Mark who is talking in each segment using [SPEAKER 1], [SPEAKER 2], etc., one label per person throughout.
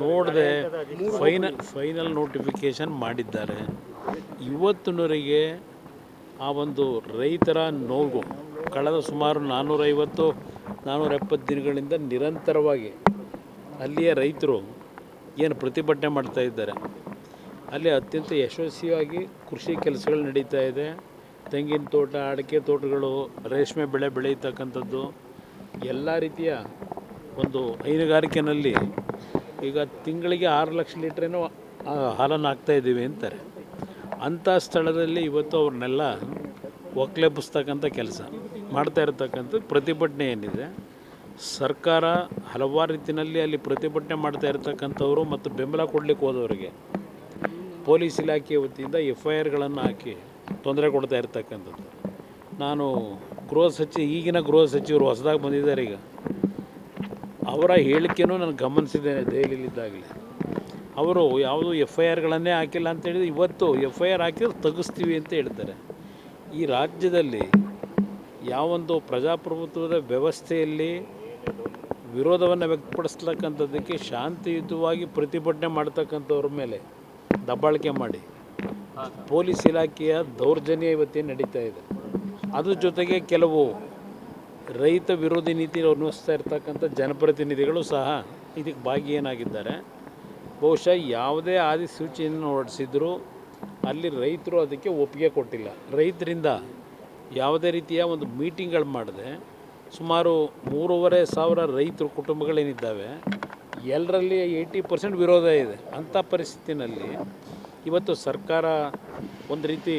[SPEAKER 1] ನೋಡಿದೆ final notification ಮಾಡಿದ್ದಾರೆ. ಇವತ್ತಿನವರೆಗೆ ಆ ಒಂದು ರೈತರ ನೋವು ಕಳೆದ ಸುಮಾರು 450-470 ದಿನಗಳಿಂದ ನಿರಂತರವಾಗಿ ಅಲ್ಲಿಯ ರೈತರು ಏನು ಪ್ರತಿಭಟನೆ ಮಾಡ್ತಾ ಇದ್ದಾರೆ. ಅಲ್ಲಿ ಅತ್ಯಂತ ಯಶಸ್ವಿಯಾಗಿ ಕೃಷಿ ಕೆಲಸಗಳು ನಡೀತಾ ಇದೆ. ತೆಂಗಿನ ತೋಟ, ಅಡಿಕೆ ತೋಟಗಳು, ರೇಷ್ಮೆ ಬೆಳೆ ಬೆಳೆಯತಕ್ಕಂಥದ್ದು, ಎಲ್ಲ ರೀತಿಯ ಒಂದು ಹೈನುಗಾರಿಕೆಯಲ್ಲಿ ಈಗ ತಿಂಗಳಿಗೆ 6 ಲಕ್ಷ ಲೀಟ್ರೇನೋ ಹಾಲನ್ನು ಹಾಕ್ತಾಯಿದ್ದೀವಿ ಅಂತಾರೆ. ಅಂಥ ಸ್ಥಳದಲ್ಲಿ ಇವತ್ತು ಅವ್ರನ್ನೆಲ್ಲ ಒಕ್ಕಲೆಬ್ಬಿಸ್ತಕ್ಕಂಥ ಕೆಲಸ ಮಾಡ್ತಾ ಇರತಕ್ಕಂಥ ಪ್ರತಿಭಟನೆ ಏನಿದೆ, ಸರ್ಕಾರ ಹಲವಾರು ರೀತಿಯಲ್ಲಿ ಅಲ್ಲಿ ಪ್ರತಿಭಟನೆ ಮಾಡ್ತಾ ಇರತಕ್ಕಂಥವ್ರು ಮತ್ತು ಬೆಂಬಲ ಕೊಡಲಿಕ್ಕೆ ಹೋದವರಿಗೆ ಪೊಲೀಸ್ ಇಲಾಖೆ ವತಿಯಿಂದ FIRಗಳನ್ನು ಹಾಕಿ ತೊಂದರೆ ಕೊಡ್ತಾ ಇರ್ತಕ್ಕಂಥದ್ದು. ನಾನು ಈಗಿನ ಗೃಹ ಸಚಿವರು ಹೊಸದಾಗಿ ಬಂದಿದ್ದಾರೆ, ಈಗ ಅವರ ಹೇಳಿಕೆನೂ ನಾನು ಗಮನಿಸಿದ್ದೇನೆ ದೆಹಲಿಯಲ್ಲಿದ್ದಾಗಲೇ. ಅವರು ಯಾವುದು FIRಗಳನ್ನೇ ಹಾಕಿಲ್ಲ ಅಂತೇಳಿದ್ರೆ ಇವತ್ತು FIR ಹಾಕಿದ್ರೆ ತೆಗೆಸ್ತೀವಿ ಅಂತ ಹೇಳ್ತಾರೆ. ಈ ರಾಜ್ಯದಲ್ಲಿ ಯಾವೊಂದು ಪ್ರಜಾಪ್ರಭುತ್ವದ ವ್ಯವಸ್ಥೆಯಲ್ಲಿ ವಿರೋಧವನ್ನು ವ್ಯಕ್ತಪಡಿಸ್ತಕ್ಕಂಥದ್ದಕ್ಕೆ ಶಾಂತಿಯುತವಾಗಿ ಪ್ರತಿಭಟನೆ ಮಾಡ್ತಕ್ಕಂಥವ್ರ ಮೇಲೆ ದಬ್ಬಾಳಿಕೆ ಮಾಡಿ ಪೊಲೀಸ್ ಇಲಾಖೆಯ ದೌರ್ಜನ್ಯ ಇವತ್ತೇನು ನಡೀತಾ ಇದೆ. ಅದ್ರ ಜೊತೆಗೆ ಕೆಲವು ರೈತ ವಿರೋಧಿ ನೀತಿ ಅನುಸರಿಸ್ತಾ ಇರ್ತಕ್ಕಂಥ ಜನಪ್ರತಿನಿಧಿಗಳು ಸಹ ಇದಕ್ಕೆ ಭಾಗಿಯೇನಾಗಿದ್ದಾರೆ. ಬಹುಶಃ ಯಾವುದೇ ಆದಿಸೂಚಿಯನ್ನು ಹೊರಡಿಸಿದ್ರು ಅಲ್ಲಿ ರೈತರು ಅದಕ್ಕೆ ಒಪ್ಪಿಗೆ ಕೊಟ್ಟಿಲ್ಲ. ರೈತರಿಂದ ಯಾವುದೇ ರೀತಿಯ ಒಂದು ಮೀಟಿಂಗ್ಗಳು ಮಾಡದೆ ಸುಮಾರು 3,500 ರೈತರು ಕುಟುಂಬಗಳೇನಿದ್ದಾವೆ ಎಲ್ಲರಲ್ಲಿ 80% ವಿರೋಧ ಇದೆ. ಅಂಥ ಪರಿಸ್ಥಿತಿನಲ್ಲಿ ಇವತ್ತು ಸರ್ಕಾರ ಒಂದು ರೀತಿ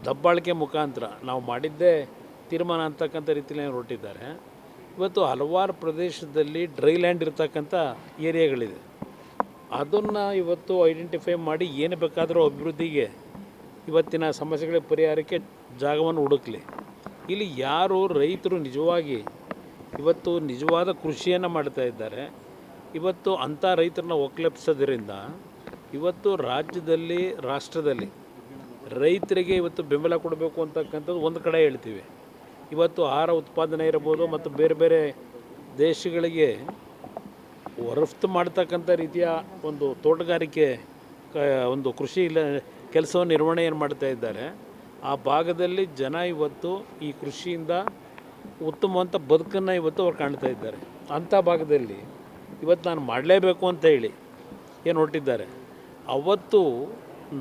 [SPEAKER 1] ದಬ್ಬಾಳಿಕೆ ಮುಖಾಂತರ ನಾವು ಮಾಡಿದ್ದೇ ತೀರ್ಮಾನ ಅಂತಕ್ಕಂಥ ರೀತಿಯಲ್ಲಿ ಹೊರಟಿದ್ದಾರೆ. ಇವತ್ತು ಹಲವಾರು ಪ್ರದೇಶದಲ್ಲಿ ಡ್ರೈ ಲ್ಯಾಂಡ್ ಇರ್ತಕ್ಕಂಥ ಏರಿಯಾಗಳಿದೆ. ಅದನ್ನು ಇವತ್ತು ಐಡೆಂಟಿಫೈ ಮಾಡಿ ಏನು ಬೇಕಾದರೂ ಅಭಿವೃದ್ಧಿಗೆ ಇವತ್ತಿನ ಸಮಸ್ಯೆಗಳ ಪರಿಹಾರಕ್ಕೆ ಜಾಗವನ್ನು ಹುಡುಕಲಿ. ಇಲ್ಲಿ ಯಾರು ರೈತರು ನಿಜವಾಗಿ ಇವತ್ತು ನಿಜವಾದ ಕೃಷಿಯನ್ನು ಮಾಡ್ತಾ ಇದ್ದಾರೆ, ಇವತ್ತು ಅಂಥ ರೈತರನ್ನ ಒಕ್ಕಲೆಬ್ಸೋದ್ರಿಂದ ಇವತ್ತು ರಾಜ್ಯದಲ್ಲಿ ರಾಷ್ಟ್ರದಲ್ಲಿ ರೈತರಿಗೆ ಇವತ್ತು ಬೆಂಬಲ ಕೊಡಬೇಕು ಅಂತಕ್ಕಂಥದ್ದು ಒಂದು ಕಡೆ ಹೇಳ್ತೀವಿ. ಇವತ್ತು ಆಹಾರ ಉತ್ಪಾದನೆ ಇರ್ಬೋದು ಮತ್ತು ಬೇರೆ ಬೇರೆ ದೇಶಗಳಿಗೆ ರಫ್ತು ಮಾಡ್ತಕ್ಕಂಥ ರೀತಿಯ ಒಂದು ತೋಟಗಾರಿಕೆ ಒಂದು ಕೃಷಿ ಕೆಲಸವನ್ನು ನಿರ್ವಹಣೆಯನ್ನು ಮಾಡ್ತಾ ಇದ್ದಾರೆ. ಆ ಭಾಗದಲ್ಲಿ ಜನ ಇವತ್ತು ಈ ಕೃಷಿಯಿಂದ ಉತ್ತಮವಂತ ಬದುಕನ್ನು ಇವತ್ತು ಅವ್ರು ಕಾಣ್ತಾ ಇದ್ದಾರೆ. ಅಂಥ ಭಾಗದಲ್ಲಿ ಇವತ್ತು ನಾನು ಮಾಡಲೇಬೇಕು ಅಂತ ಹೇಳಿ ಏನು ಹೊರಟಿದ್ದಾರೆ. ಅವತ್ತು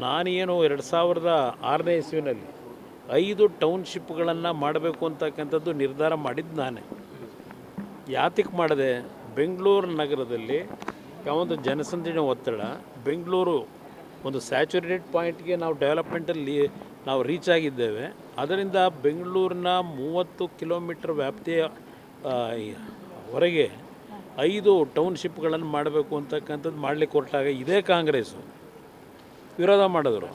[SPEAKER 1] ನಾನೇನು 2006ನೇ ಇಸ್ವಿನಲ್ಲಿ 5 ಟೌನ್ಶಿಪ್ಗಳನ್ನು ಮಾಡಬೇಕು ಅಂತಕ್ಕಂಥದ್ದು ನಿರ್ಧಾರ ಮಾಡಿದ್ದು ನಾನೇ. ಯಾತಕ್ಕೆ ಮಾಡಿದೆ? ಬೆಂಗಳೂರು ನಗರದಲ್ಲಿ ಯಾವೊಂದು ಜನಸಂದಣಿ ಒತ್ತಡ, ಬೆಂಗಳೂರು ಒಂದು ಸ್ಯಾಚುರೇಟೆಡ್ ಪಾಯಿಂಟ್ಗೆ ನಾವು ಡೆವಲಪ್ಮೆಂಟಲ್ಲಿ ನಾವು ರೀಚ್ ಆಗಿದ್ದೇವೆ. ಅದರಿಂದ ಬೆಂಗಳೂರಿನ 30 ಕಿಲೋಮೀಟರ್ ವ್ಯಾಪ್ತಿಯ ಹೊರಗೆ 5 ಟೌನ್ಶಿಪ್ಗಳನ್ನು ಮಾಡಬೇಕು ಅಂತಕ್ಕಂಥದ್ದು ಮಾಡಲಿಕ್ಕೆ ಹೊರಟಾಗ ಇದೇ ಕಾಂಗ್ರೆಸ್ಸು ವಿರೋಧ ಮಾಡಿದ್ರು.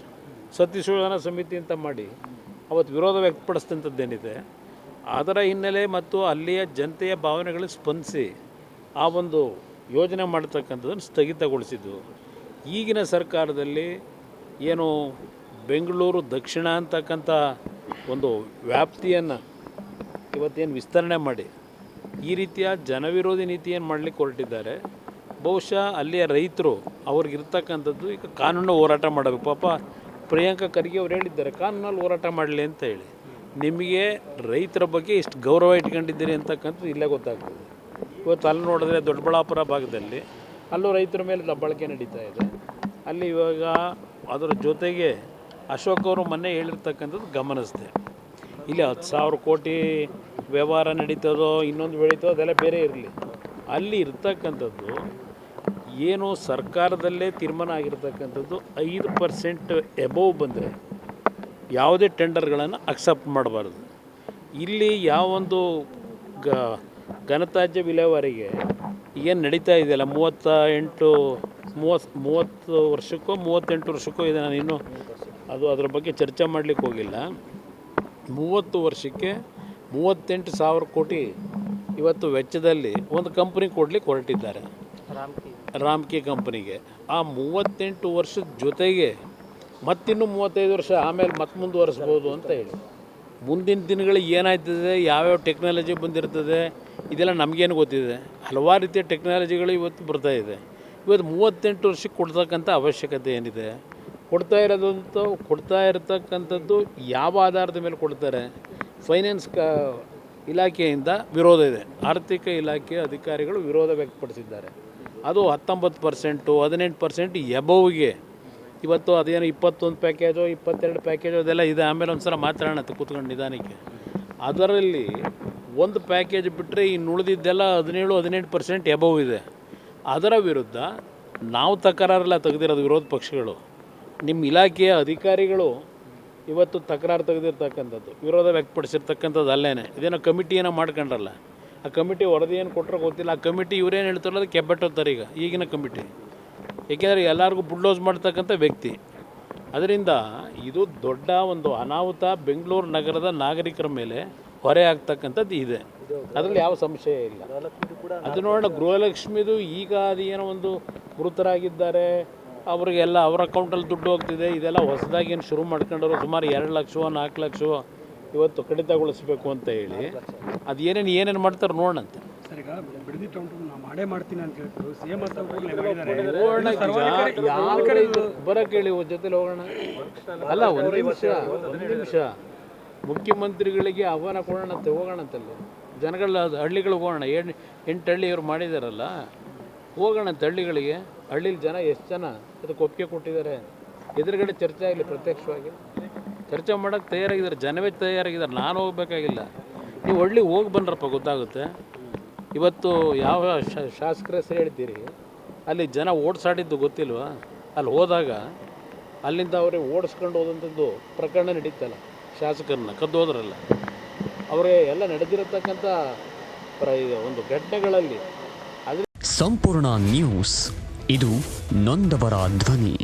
[SPEAKER 1] ಸತ್ಯಶೋಧನಾ ಸಮಿತಿ ಅಂತ ಮಾಡಿ ಅವತ್ತು ವಿರೋಧ ವ್ಯಕ್ತಪಡಿಸಿದಂಥದ್ದೇನಿದೆ ಅದರ ಹಿನ್ನೆಲೆ ಮತ್ತು ಅಲ್ಲಿಯ ಜನತೆಯ ಭಾವನೆಗಳಿಗೆ ಸ್ಪಂದಿಸಿ ಆ ಒಂದು ಯೋಜನೆ ಮಾಡ್ತಕ್ಕಂಥದ್ದನ್ನು ಸ್ಥಗಿತಗೊಳಿಸಿದ್ದು. ಈಗಿನ ಸರ್ಕಾರದಲ್ಲಿ ಏನು ಬೆಂಗಳೂರು ದಕ್ಷಿಣ ಅಂತಕ್ಕಂಥ ಒಂದು ವ್ಯಾಪ್ತಿಯನ್ನು ಇವತ್ತೇನು ವಿಸ್ತರಣೆ ಮಾಡಿ ಈ ರೀತಿಯ ಜನವಿರೋಧಿ ನೀತಿಯನ್ನು ಮಾಡಲಿಕ್ಕೆ ಹೊರಟಿದ್ದಾರೆ. ಬಹುಶಃ ಅಲ್ಲಿಯ ರೈತರು ಅವ್ರಿಗಿರ್ತಕ್ಕಂಥದ್ದು ಈಗ ಕಾನೂನು ಹೋರಾಟ ಮಾಡಬೇಕು. ಪಾಪ ಪ್ರಿಯಾಂಕಾ ಖರ್ಗೆ ಅವ್ರು ಹೇಳಿದ್ದಾರೆ ಕಾನೂನಲ್ಲಿ ಹೋರಾಟ ಮಾಡಲಿ ಅಂತ ಹೇಳಿ. ನಿಮಗೆ ರೈತರ ಬಗ್ಗೆ ಇಷ್ಟು ಗೌರವ ಇಟ್ಕೊಂಡಿದ್ದೀರಿ ಅಂತಕ್ಕಂಥದ್ದು ಇಲ್ಲೇ ಗೊತ್ತಾಗ್ತದೆ. ಇವತ್ತು ಅಲ್ಲಿ ನೋಡಿದ್ರೆ ದೊಡ್ಡಬಳ್ಳಾಪುರ ಭಾಗದಲ್ಲಿ ಅಲ್ಲೂ ರೈತರ ಮೇಲೆ ದಬ್ಬಾಳಿಕೆ ನಡೀತಾ ಇದೆ. ಅಲ್ಲಿ ಇವಾಗ ಅದರ ಜೊತೆಗೆ ಅಶೋಕ್ ಅವರು ಮೊನ್ನೆ ಹೇಳಿರ್ತಕ್ಕಂಥದ್ದು ಗಮನಿಸಿದೆ. ಇಲ್ಲಿ 10,000 ಕೋಟಿ ವ್ಯವಹಾರ ನಡೀತದೋ ಇನ್ನೊಂದು ಬೆಳೀತೋ ಅದೆಲ್ಲ ಬೇರೆ ಇರಲಿ. ಅಲ್ಲಿ ಇರ್ತಕ್ಕಂಥದ್ದು ಏನು ಸರ್ಕಾರದಲ್ಲೇ ತೀರ್ಮಾನ ಆಗಿರ್ತಕ್ಕಂಥದ್ದು 5% ಎಬೋವ್ ಬಂದರೆ ಯಾವುದೇ ಟೆಂಡರ್ಗಳನ್ನು ಅಕ್ಸೆಪ್ಟ್ ಮಾಡಬಾರ್ದು. ಇಲ್ಲಿ ಯಾವೊಂದು ಘನತ್ಯಾಜ್ಯ ವಿಲೇವಾರಿಗೆ ಏನು ನಡೀತಾ ಇದೆಯಲ್ಲ 30 ವರ್ಷಕ್ಕೋ 38 ವರ್ಷಕ್ಕೋ ಇದೆ. ನಾನು ಇನ್ನೂ ಅದರ ಬಗ್ಗೆ ಚರ್ಚೆ ಮಾಡಲಿಕ್ಕೆ ಹೋಗಿಲ್ಲ. 30 ವರ್ಷಕ್ಕೆ 38,000 ಕೋಟಿ ಇವತ್ತು ವೆಚ್ಚದಲ್ಲಿ ಒಂದು ಕಂಪ್ನಿ ಕೊಡಲಿಕ್ಕೆ ಹೊರಟಿದ್ದಾರೆ, ರಾಮ್ಕಿ ಕಂಪ್ನಿಗೆ. ಆ 38 ವರ್ಷದ ಜೊತೆಗೆ ಮತ್ತಿನ್ನೂ 35 ವರ್ಷ ಆಮೇಲೆ ಮತ್ತೆ ಮುಂದುವರಿಸ್ಬೋದು ಅಂತ ಹೇಳಿ. ಮುಂದಿನ ದಿನಗಳಿಗೆ ಏನಾಯ್ತದೆ, ಯಾವ್ಯಾವ ಟೆಕ್ನಾಲಜಿ ಬಂದಿರ್ತದೆ, ಇದೆಲ್ಲ ನಮಗೇನು ಗೊತ್ತಿದೆ. ಹಲವಾರು ರೀತಿಯ ಟೆಕ್ನಾಲಜಿಗಳು ಇವತ್ತು ಬರ್ತಾ ಇದೆ. ಇವತ್ತು 38 ವರ್ಷಕ್ಕೆ ಕೊಡ್ತಕ್ಕಂಥ ಅವಶ್ಯಕತೆ ಏನಿದೆ? ಕೊಡ್ತಾ ಇರತಕ್ಕಂಥದ್ದು ಯಾವ ಆಧಾರದ ಮೇಲೆ ಕೊಡ್ತಾರೆ? ಫೈನಾನ್ಸ್ ಇಲಾಖೆಯಿಂದ ವಿರೋಧ ಇದೆ. ಆರ್ಥಿಕ ಇಲಾಖೆ ಅಧಿಕಾರಿಗಳು ವಿರೋಧ ವ್ಯಕ್ತಪಡಿಸಿದ್ದಾರೆ. ಅದು 19%, 18% ಎಬೋವ್ಗೆ. ಇವತ್ತು ಅದೇನು 21 ಪ್ಯಾಕೇಜೋ 22 ಪ್ಯಾಕೇಜೋ ಅದೆಲ್ಲ ಇದೆ. ಆಮೇಲೆ ಒಂದು ಸಲ ಮಾತಾಡೋಣ ಕೂತ್ಕೊಂಡು ನಿಧಾನಕ್ಕೆ. ಅದರಲ್ಲಿ ಒಂದು ಪ್ಯಾಕೇಜ್ ಬಿಟ್ಟರೆ ಇನ್ನು ಉಳಿದಿದ್ದೆಲ್ಲ 17-18% ಎಬೋವ್ ಇದೆ. ಅದರ ವಿರುದ್ಧ ನಾವು ತಕರಾರೆಲ್ಲ ತೆಗೆದಿರೋದು ವಿರೋಧ ಪಕ್ಷಗಳು. ನಿಮ್ಮ ಇಲಾಖೆಯ ಅಧಿಕಾರಿಗಳು ಇವತ್ತು ತಕರಾರು ತೆಗೆದಿರ್ತಕ್ಕಂಥದ್ದು, ವಿರೋಧ ವ್ಯಕ್ತಪಡಿಸಿರ್ತಕ್ಕಂಥದ್ದು ಅಲ್ಲೇನೆ. ಇದೇನೋ ಕಮಿಟಿಯನ್ನು ಮಾಡ್ಕೊಂಡ್ರಲ್ಲ, ಆ ಕಮಿಟಿ ವರದಿ ಏನು ಕೊಟ್ಟರೋ ಗೊತ್ತಿಲ್ಲ. ಆ ಕಮಿಟಿ ಇವರೇನು ಹೇಳ್ತಾರಲ್ಲ ಅದು ಕೆಬ್ಬಟ್ಟೋತಾರೆ ಈಗಿನ ಕಮಿಟಿ. ಏಕೆಂದರೆ ಎಲ್ಲರಿಗೂ ಬುಲ್ಡೋಸ್ ಮಾಡ್ತಕ್ಕಂಥ ವ್ಯಕ್ತಿ. ಅದರಿಂದ ಇದು ದೊಡ್ಡ ಒಂದು ಅನಾಹುತ ಬೆಂಗಳೂರು ನಗರದ ನಾಗರಿಕರ ಮೇಲೆ ಹೊರೆ ಆಗ್ತಕ್ಕಂಥದ್ದು ಇದೆ. ಅದರಲ್ಲಿ ಯಾವ ಸಂಶಯ ಇಲ್ಲ. ಅದು ನೋಡೋಣ, ಗೃಹಲಕ್ಷ್ಮಿದು ಈಗ ಅದೇನೋ ಒಂದು ಮೃತರಾಗಿದ್ದಾರೆ, ಅವರಿಗೆಲ್ಲ ಅವ್ರ ಅಕೌಂಟಲ್ಲಿ ದುಡ್ಡು ಹೋಗ್ತಿದೆ. ಇದೆಲ್ಲ ಹೊಸದಾಗಿ ಏನು ಶುರು ಮಾಡ್ಕೊಂಡವರು ಸುಮಾರು 2 ಲಕ್ಷ 4 ಲಕ್ಷ ಇವತ್ತು ಕಡಿತಗೊಳಿಸಬೇಕು ಅಂತ ಹೇಳಿ ಅದು ಏನೇನು ಮಾಡ್ತಾರೆ ನೋಡೋಣಂತೆ. ಬರೋಕೆ ಹೇಳಿ ಜೊತೆಲಿ ಹೋಗೋಣ. ಅಲ್ಲ, ಒಂದು ನಿಮಿಷ ಮುಖ್ಯಮಂತ್ರಿಗಳಿಗೆ ಆಹ್ವಾನ ಕೊಡೋಣಂತೆ, ಹೋಗೋಣಂತಲ್ಲಿ ಜನಗಳ ಹಳ್ಳಿಗಳಿಗೆ ಹೋಗೋಣ. 8 ಹಳ್ಳಿ ಇವ್ರು ಮಾಡಿದಾರಲ್ಲ, ಹೋಗೋಣಂತೆ ಹಳ್ಳಿಗಳಿಗೆ. ಹಳ್ಳಿಲಿ ಜನ ಎಷ್ಟು ಜನ ಅದಕ್ಕೆ ಒಪ್ಪಿಗೆ ಕೊಟ್ಟಿದ್ದಾರೆ? ಎದುರುಗಡೆ ಚರ್ಚೆ ಆಗಲಿ, ಪ್ರತ್ಯಕ್ಷವಾಗಿ ಚರ್ಚೆ ಮಾಡೋಕ್ಕೆ ತಯಾರಾಗಿದ್ದಾರೆ. ಜನವೇ ತಯಾರಾಗಿದ್ದಾರೆ. ನಾನು ಹೋಗ್ಬೇಕಾಗಿಲ್ಲ, ನೀವು ಹಳ್ಳಿಗೆ ಹೋಗಿ ಬಂದ್ರಪ್ಪ, ಗೊತ್ತಾಗುತ್ತೆ. ಇವತ್ತು ಯಾವ ಶಾಸಕರ ಹೆಸರು ಹೇಳ್ತೀರಿ, ಅಲ್ಲಿ ಜನ ಓಡಿಸಾಡಿದ್ದು ಗೊತ್ತಿಲ್ವಾ? ಅಲ್ಲಿ ಹೋದಾಗ ಅಲ್ಲಿಂದ ಅವರೇ ಓಡಿಸ್ಕೊಂಡು ಹೋದಂಥದ್ದು ಪ್ರಕರಣ ನಡೀತಲ್ಲ, ಶಾಸಕರನ್ನ ಕದ್ದು ಹೋದ್ರಲ್ಲ, ಅವರೇ ಎಲ್ಲ ನಡೆದಿರತಕ್ಕಂಥ ಒಂದು ಘಟನೆಗಳಲ್ಲಿ.
[SPEAKER 2] ಸಂಪೂರ್ಣ ನ್ಯೂಸ್, ಇದು ನೊಂದವರ ಧ್ವನಿ.